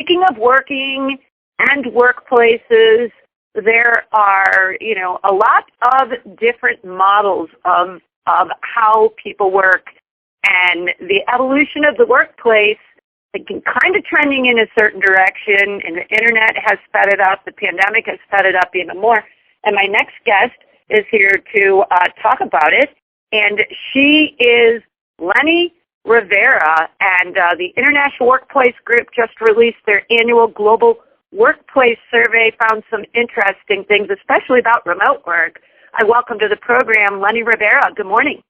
speaking of working and workplaces, there are, a lot of different models of how people work, and the evolution of the workplace, it can kind of trending in a certain direction, and the internet has sped it up. The pandemic has sped it up even more. And my next guest is here to talk about it, and she is Leni Rivera, and the International Workplace Group just released their annual Global Workplace Survey, found some interesting things, especially about remote work. I welcome to the program Leni Rivera. Good morning.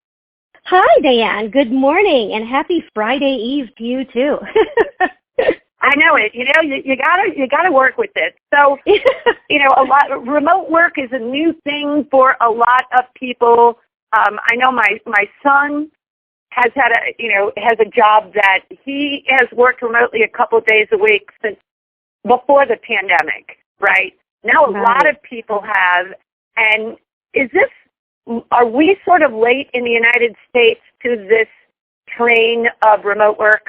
Hi, Diane. Good morning, and happy Friday Eve to you too. I know it. You gotta work with it. So, remote work is a new thing for a lot of people. I know my son has has a job that he has worked remotely a couple of days a week since before the pandemic, right? Now a lot of people have, and are we sort of late in the United States to this train of remote work?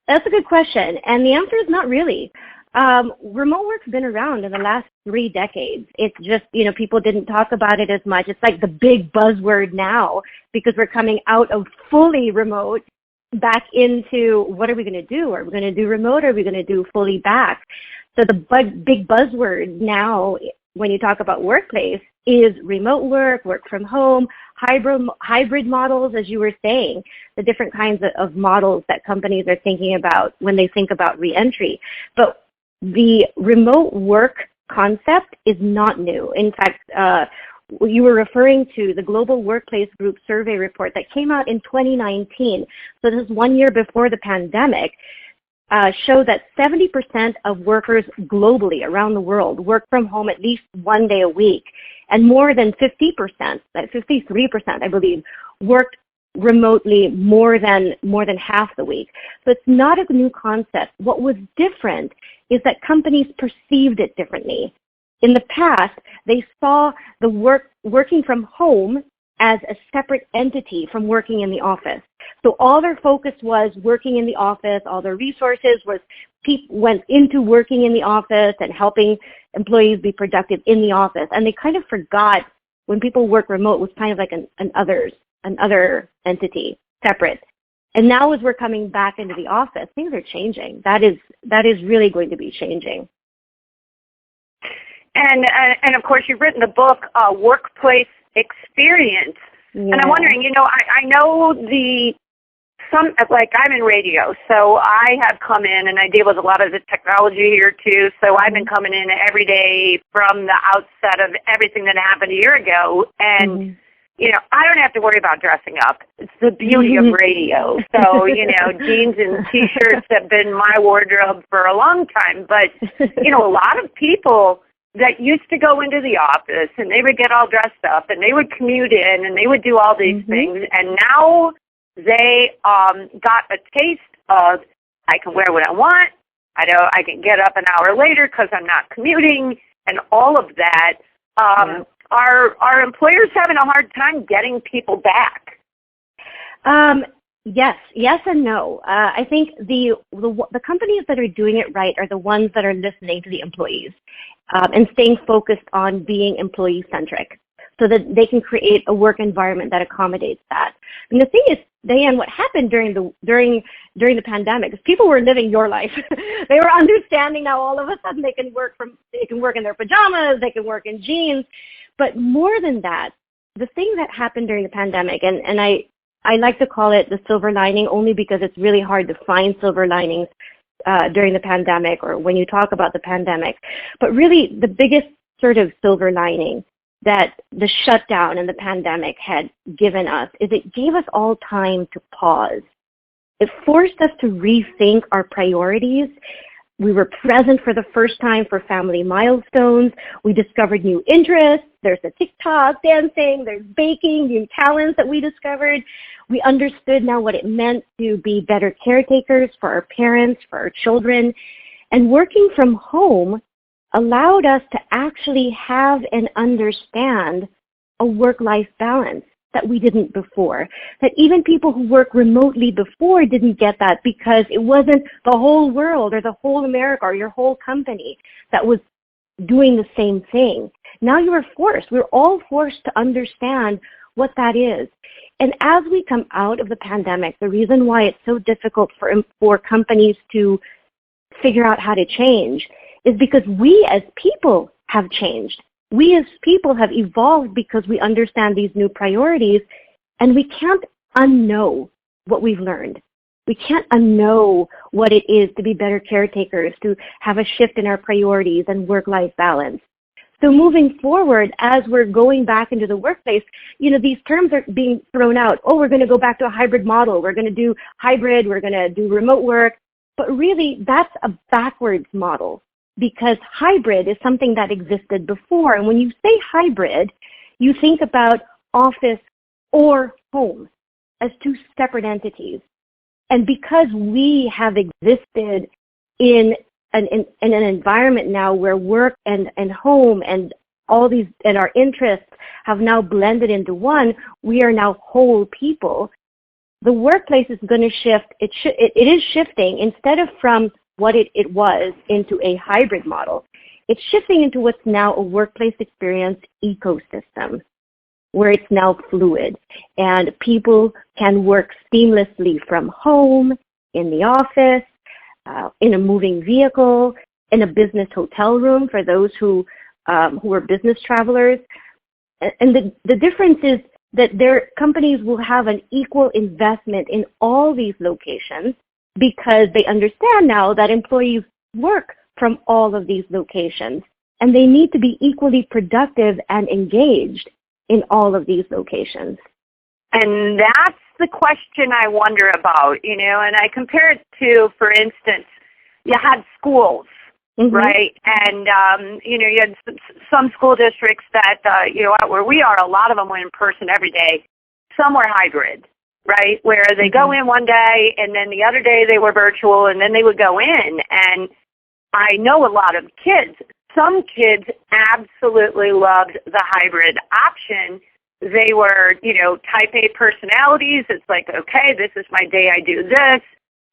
That's a good question, and the answer is not really. Remote work's been around in the last 3 decades. It's just, people didn't talk about it as much. It's like the big buzzword now because we're coming out of fully remote back into what are we going to do? Are we going to do remote or are we going to do fully back? So the big buzzword now when you talk about workplace is remote work, work from home, hybrid models, as you were saying, the different kinds of models that companies are thinking about when they think about reentry. But the remote work concept is not new. In fact, you were referring to the Global Workplace Group survey report that came out in 2019. So this is 1 year before the pandemic. Show that 70% of workers globally around the world work from home at least 1 day a week, and more than 50%, 53%, I believe, worked remotely more than half the week. So it's not a new concept. What was different is that companies perceived it differently. In the past, they saw the working from home as a separate entity from working in the office. So all their focus was working in the office, all their resources went into working in the office and helping employees be productive in the office. And they kind of forgot when people work remote was kind of like an other entity, separate. And now as we're coming back into the office, things are changing. That is really going to be changing. And of course, you've written the book, Workplace Experience. Yeah. And I'm wondering, I know I'm in radio, so I have come in and I deal with a lot of the technology here too. So I've been coming in every day from the outset of everything that happened a year ago. And, I don't have to worry about dressing up. It's the beauty of radio. So, jeans and T-shirts have been my wardrobe for a long time. But, a lot of people that used to go into the office and they would get all dressed up and they would commute in and they would do all these things. And now they got a taste of, I can wear what I want. I can get up an hour later because I'm not commuting and all of that. Are employers having a hard time getting people back? Yes and no. I think the companies that are doing it right are the ones that are listening to the employees and staying focused on being employee-centric so that they can create a work environment that accommodates that. And the thing is, Diane, what happened during the pandemic is people were living your life. They were understanding now all of a sudden they can work in their pajamas, they can work in jeans. But more than that, the thing that happened during the pandemic, and I like to call it the silver lining only because it's really hard to find silver linings during the pandemic or when you talk about the pandemic. But really the biggest sort of silver lining that the shutdown and the pandemic had given us is it gave us all time to pause. It forced us to rethink our priorities. We were present for the first time for family milestones. We discovered new interests. There's the TikTok dancing, there's baking, new talents that we discovered. We understood now what it meant to be better caretakers for our parents, for our children. And working from home allowed us to actually have and understand a work-life balance. that we didn't before. That even people who work remotely before didn't get that because it wasn't the whole world or the whole America or your whole company that was doing the same thing. Now you are forced. We're all forced to understand what that is. And as we come out of the pandemic, the reason why it's so difficult for companies to figure out how to change is because we as people have changed. We as people have evolved because we understand these new priorities, and we can't unknow what we've learned. We can't unknow what it is to be better caretakers, to have a shift in our priorities and work-life balance. So moving forward, as we're going back into the workplace, these terms are being thrown out. Oh, we're going to go back to a hybrid model. We're going to do hybrid. We're going to do remote work. But really, that's a backwards model because hybrid is something that existed before. And when you say hybrid, you think about office or home as two separate entities. And because we have existed in an environment now where work and home and all these and our interests have now blended into one, we are now whole people. The workplace is going to shift. It is shifting instead of from what it was into a hybrid model. It's shifting into what's now a workplace experience ecosystem, where it's now fluid and people can work seamlessly from home, in the office, in a moving vehicle, in a business hotel room for those who are business travelers. And the difference is that their companies will have an equal investment in all these locations because they understand now that employees work from all of these locations and they need to be equally productive and engaged in all of these locations. And that's the question I wonder about, and I compare it to, for instance, you had schools, right? And, you had some school districts that, where we are, a lot of them went in person every day. Some were hybrid, right, where they go in one day and then the other day they were virtual and then they would go in. And I know a lot of kids. Some kids absolutely loved the hybrid option. They were, type A personalities. It's like, okay, this is my day, I do this.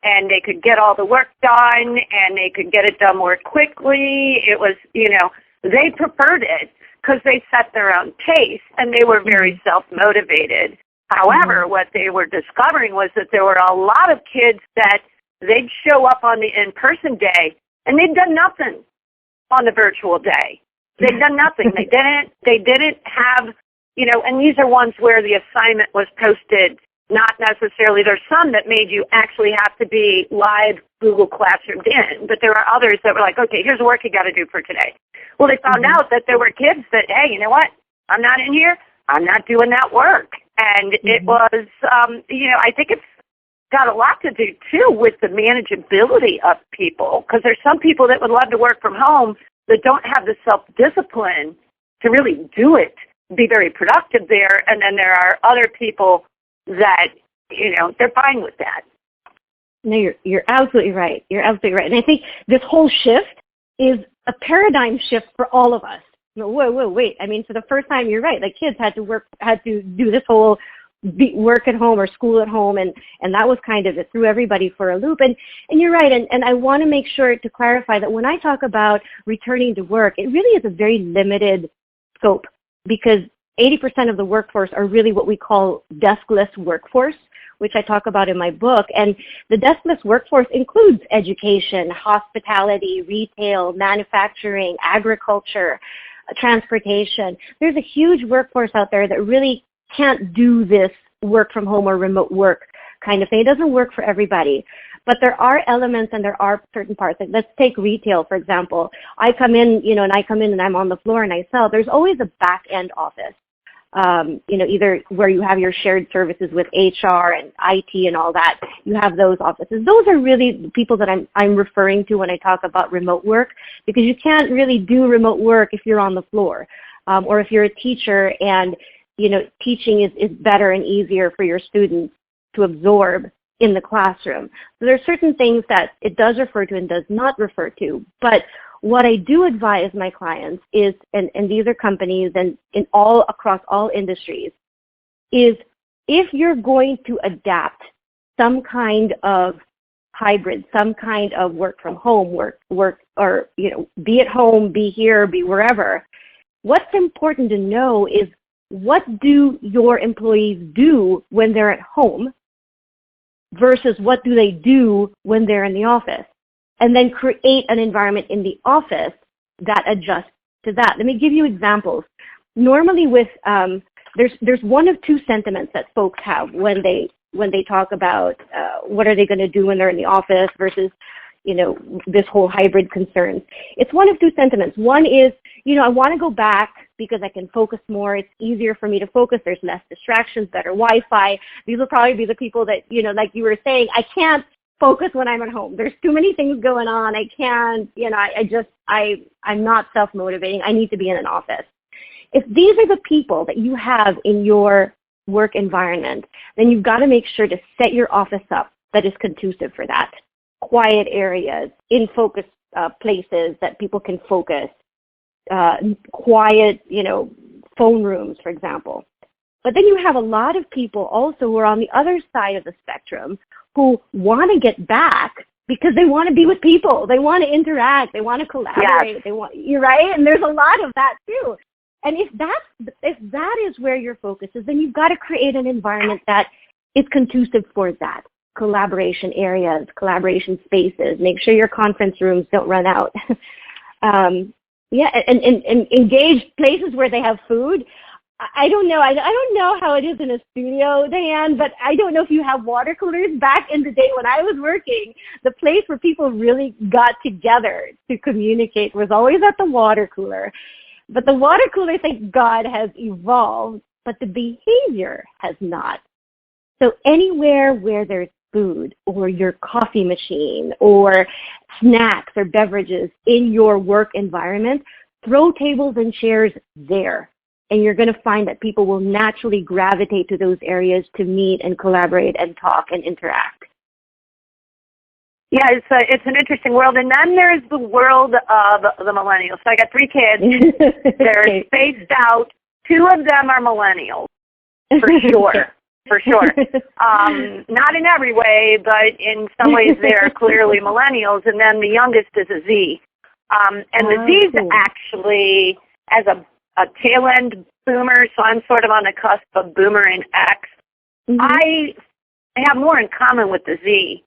And they could get all the work done and they could get it done more quickly. It was, they preferred it because they set their own pace and they were very self-motivated. However, what they were discovering was that there were a lot of kids that they'd show up on the in-person day and they'd done nothing on the virtual day. They'd done nothing. They didn't have, and these are ones where the assignment was posted, not necessarily. There's some that made you actually have to be live Google Classroomed in, but there are others that were like, okay, here's the work you got to do for today. Well, they found out that there were kids that, hey, you know what? I'm not in here. I'm not doing that work. And it was, I think it's got a lot to do, too, with the manageability of people, because there's some people that would love to work from home that don't have the self-discipline to really do it, be very productive there, and then there are other people that, they're fine with that. No, you're absolutely right. You're absolutely right. And I think this whole shift is a paradigm shift for all of us. Whoa, wait. I mean, for the first time, you're right. Like kids had to do this whole work at home or school at home, and that was kind of, it threw everybody for a loop. And you're right, and I want to make sure to clarify that when I talk about returning to work, it really is a very limited scope because 80% of the workforce are really what we call deskless workforce, which I talk about in my book. And the deskless workforce includes education, hospitality, retail, manufacturing, agriculture, transportation. There's a huge workforce out there that really can't do this work from home or remote work kind of thing. It doesn't work for everybody. But there are elements and there are certain parts. Like let's take retail, for example. I come in, and I'm on the floor and I sell. There's always a back-end office. Either where you have your shared services with HR and IT and all that, you have those offices. Those are really the people that I'm referring to when I talk about remote work, because you can't really do remote work if you're on the floor, or if you're a teacher and, teaching is better and easier for your students to absorb in the classroom. So there are certain things that it does refer to and does not refer to, but what I do advise my clients is, and these are companies and across all industries, is if you're going to adapt some kind of hybrid, some kind of work from home, work, or, be at home, be here, be wherever, what's important to know is what do your employees do when they're at home versus what do they do when they're in the office? And then create an environment in the office that adjusts to that. Let me give you examples. Normally with, there's one of two sentiments that folks have when they talk about what are they going to do when they're in the office versus, this whole hybrid concerns. It's one of two sentiments. One is, I want to go back because I can focus more. It's easier for me to focus. There's less distractions, better Wi-Fi. These will probably be the people that, like you were saying, I can't focus when I'm at home. There's too many things going on. I can't, I'm not self-motivating. I need to be in an office. If these are the people that you have in your work environment, then you've got to make sure to set your office up that is conducive for that. Quiet areas, in focus places that people can focus, quiet, phone rooms, for example. But then you have a lot of people also who are on the other side of the spectrum who want to get back because they want to be with people. They want to interact. They want to collaborate. Yes. You're right. And there's a lot of that too. And if that is where your focus is, then you've got to create an environment that is conducive for that. Collaboration areas, collaboration spaces. Make sure your conference rooms don't run out. And engage places where they have food. I don't know. I don't know how it is in a studio, Diane, but I don't know if you have water coolers. Back in the day when I was working, the place where people really got together to communicate was always at the water cooler. But the water cooler, thank God, has evolved, but the behavior has not. So anywhere where there's food or your coffee machine or snacks or beverages in your work environment, throw tables and chairs there. And you're going to find that people will naturally gravitate to those areas to meet and collaborate and talk and interact. Yeah, it's an interesting world. And then there's the world of the millennials. So I got 3 kids. They're spaced out. 2 of them are millennials, for sure. For sure. Not in every way, but in some ways they're clearly millennials. And then the youngest is a Z. And the Z is actually, as a tail-end boomer, so I'm sort of on the cusp of boomer and X. Mm-hmm. I have more in common with the Z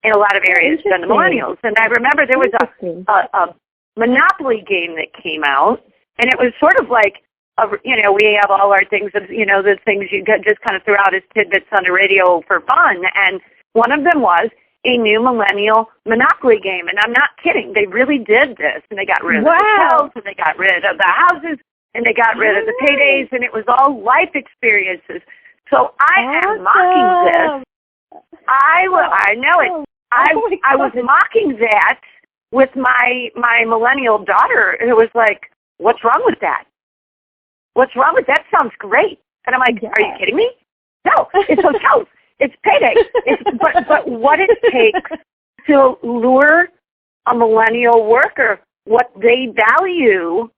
in a lot of areas than the millennials. And I remember there was a Monopoly game that came out, and it was sort of like, we have all our things, the things you just kind of threw out as tidbits on the radio for fun. And one of them was a new millennial Monopoly game. And I'm not kidding. They really did this. And they got rid of the hotels, and they got rid of the houses, and they got rid of the paydays, and it was all life experiences. So I am mocking this. I know it. I was mocking that with my millennial daughter, who was like, "What's wrong with that? What's wrong with that? Sounds great." And I'm like, "Are you kidding me? No, it's hotels. It's payday. But what it takes to lure a millennial worker, what they value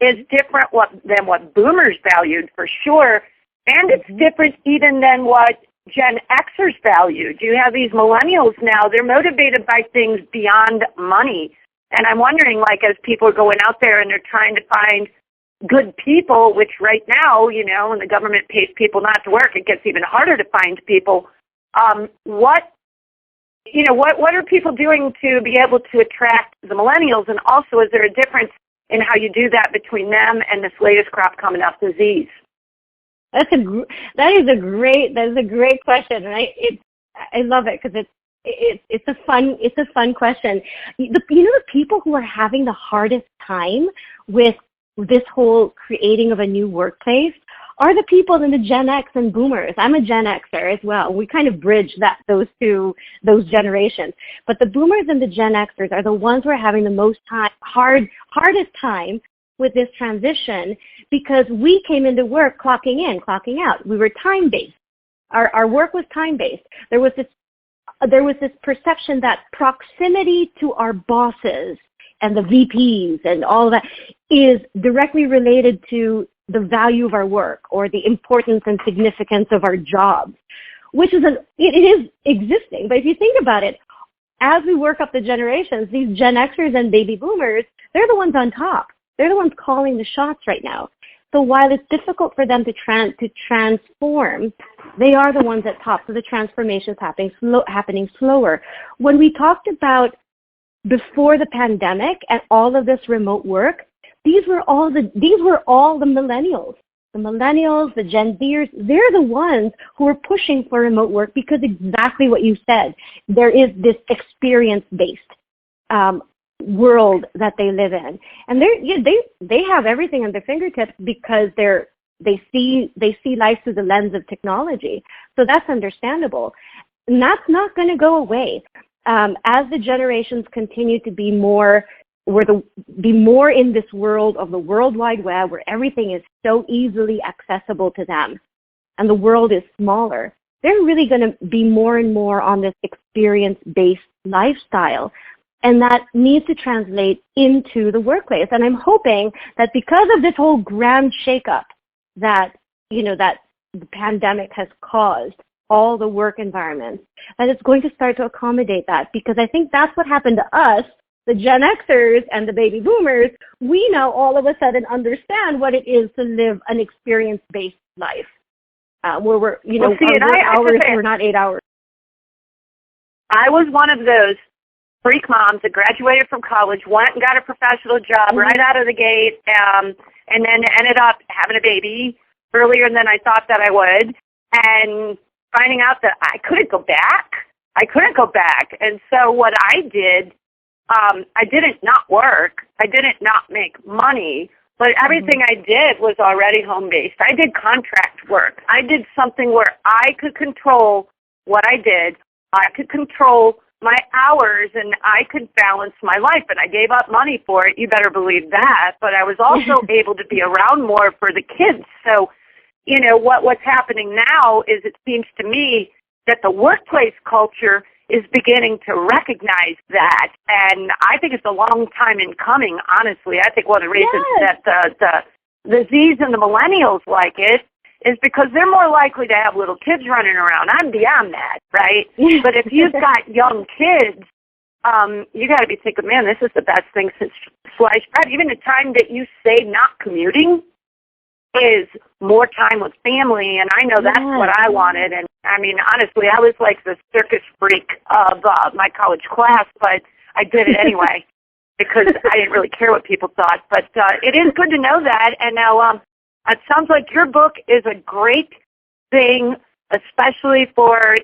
is different than what boomers valued, for sure. And it's different even than what Gen Xers valued. You have these millennials now, they're motivated by things beyond money. And I'm wondering, as people are going out there and they're trying to find good people, which right now, when the government pays people not to work, it gets even harder to find people. What are people doing to be able to attract the millennials? And also, is there a difference in how you do that between them and this latest crop coming up, the Zs? That is a great question, and I love it because it's a fun question. The people who are having the hardest time with this whole creating of a new workplace are the people in the Gen X and Boomers. I'm a Gen Xer as well. We kind of bridge those generations. But the Boomers and the Gen Xers are the ones who are having the most hardest time with this transition because we came into work clocking in, clocking out. We were time-based. Our work was time-based. There was this perception that proximity to our bosses and the VPs and all that is directly related to the value of our work or the importance and significance of our jobs, which is it is existing. But if you think about it, as we work up the generations, these Gen Xers and baby boomers, they're the ones on top. They're the ones calling the shots right now. So while it's difficult for them to transform, they are the ones at top. So the transformation is happening slower. When we talked about before the pandemic and all of this remote work, these were all the millennials. The millennials, the Gen Zers, they're the ones who are pushing for remote work because exactly what you said. There is this experience-based world that they live in, and they have everything at their fingertips because they see life through the lens of technology. So that's understandable, and that's not going to go away as the generations continue to be more in this world of the World Wide Web, where everything is so easily accessible to them, and the world is smaller. They're really going to be more and more on this experience-based lifestyle. And that needs to translate into the workplace. And I'm hoping that because of this whole grand shakeup that the pandemic has caused all the work environments, that it's going to start to accommodate that. Because I think that's what happened to us, the Gen Xers and the baby boomers. We now all of a sudden understand what it is to live an experience-based life, where we're, our work hours were not 8 hours. I was one of those freak moms that graduated from college, went and got a professional job right out of the gate, and then ended up having a baby earlier than I thought that I would, and finding out that I couldn't go back. And so what I did, I didn't not work. I didn't not make money, but everything I did was already home-based. I did contract work. I did something where I could control what I did. I could control my hours, and I could balance my life, and I gave up money for it. You better believe that. But I was also able to be around more for the kids. So, what's happening now is it seems to me that the workplace culture is beginning to recognize that, and I think it's a long time in coming, honestly. I think one of the reasons that the Zs and the Millennials like it is because they're more likely to have little kids running around. I'm beyond that, right? But if you've got young kids, you got to be thinking, man, this is the best thing since sliced bread. Even the time that you save not commuting is more time with family, and I know that's what I wanted. And, I mean, honestly, I was like the circus freak of my college class, but I did it anyway because I didn't really care what people thought. But it is good to know that, and now it sounds like your book is a great thing, especially for,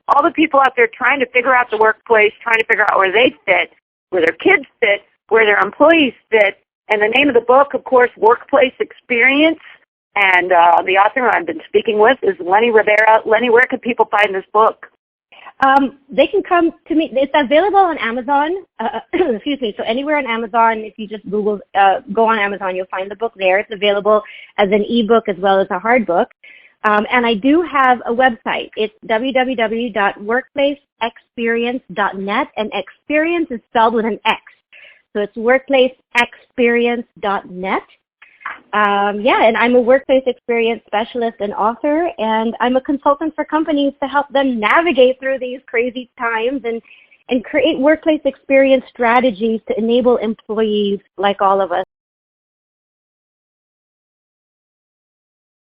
all the people out there trying to figure out the workplace, trying to figure out where they fit, where their kids fit, where their employees fit. And the name of the book, of course, Workplace Experience. And the author I've been speaking with is Leni Rivera. Leni, where can people find this book? They can come to me. It's available on Amazon. Excuse me. So anywhere on Amazon, if you just go on Amazon, you'll find the book there. It's available as an ebook as well as a hard book. And I do have a website. It's www.workplaceexperience.net, and experience is spelled with an X. So it's workplaceexperience.net. And I'm a workplace experience specialist and author, and I'm a consultant for companies to help them navigate through these crazy times and create workplace experience strategies to enable employees like all of us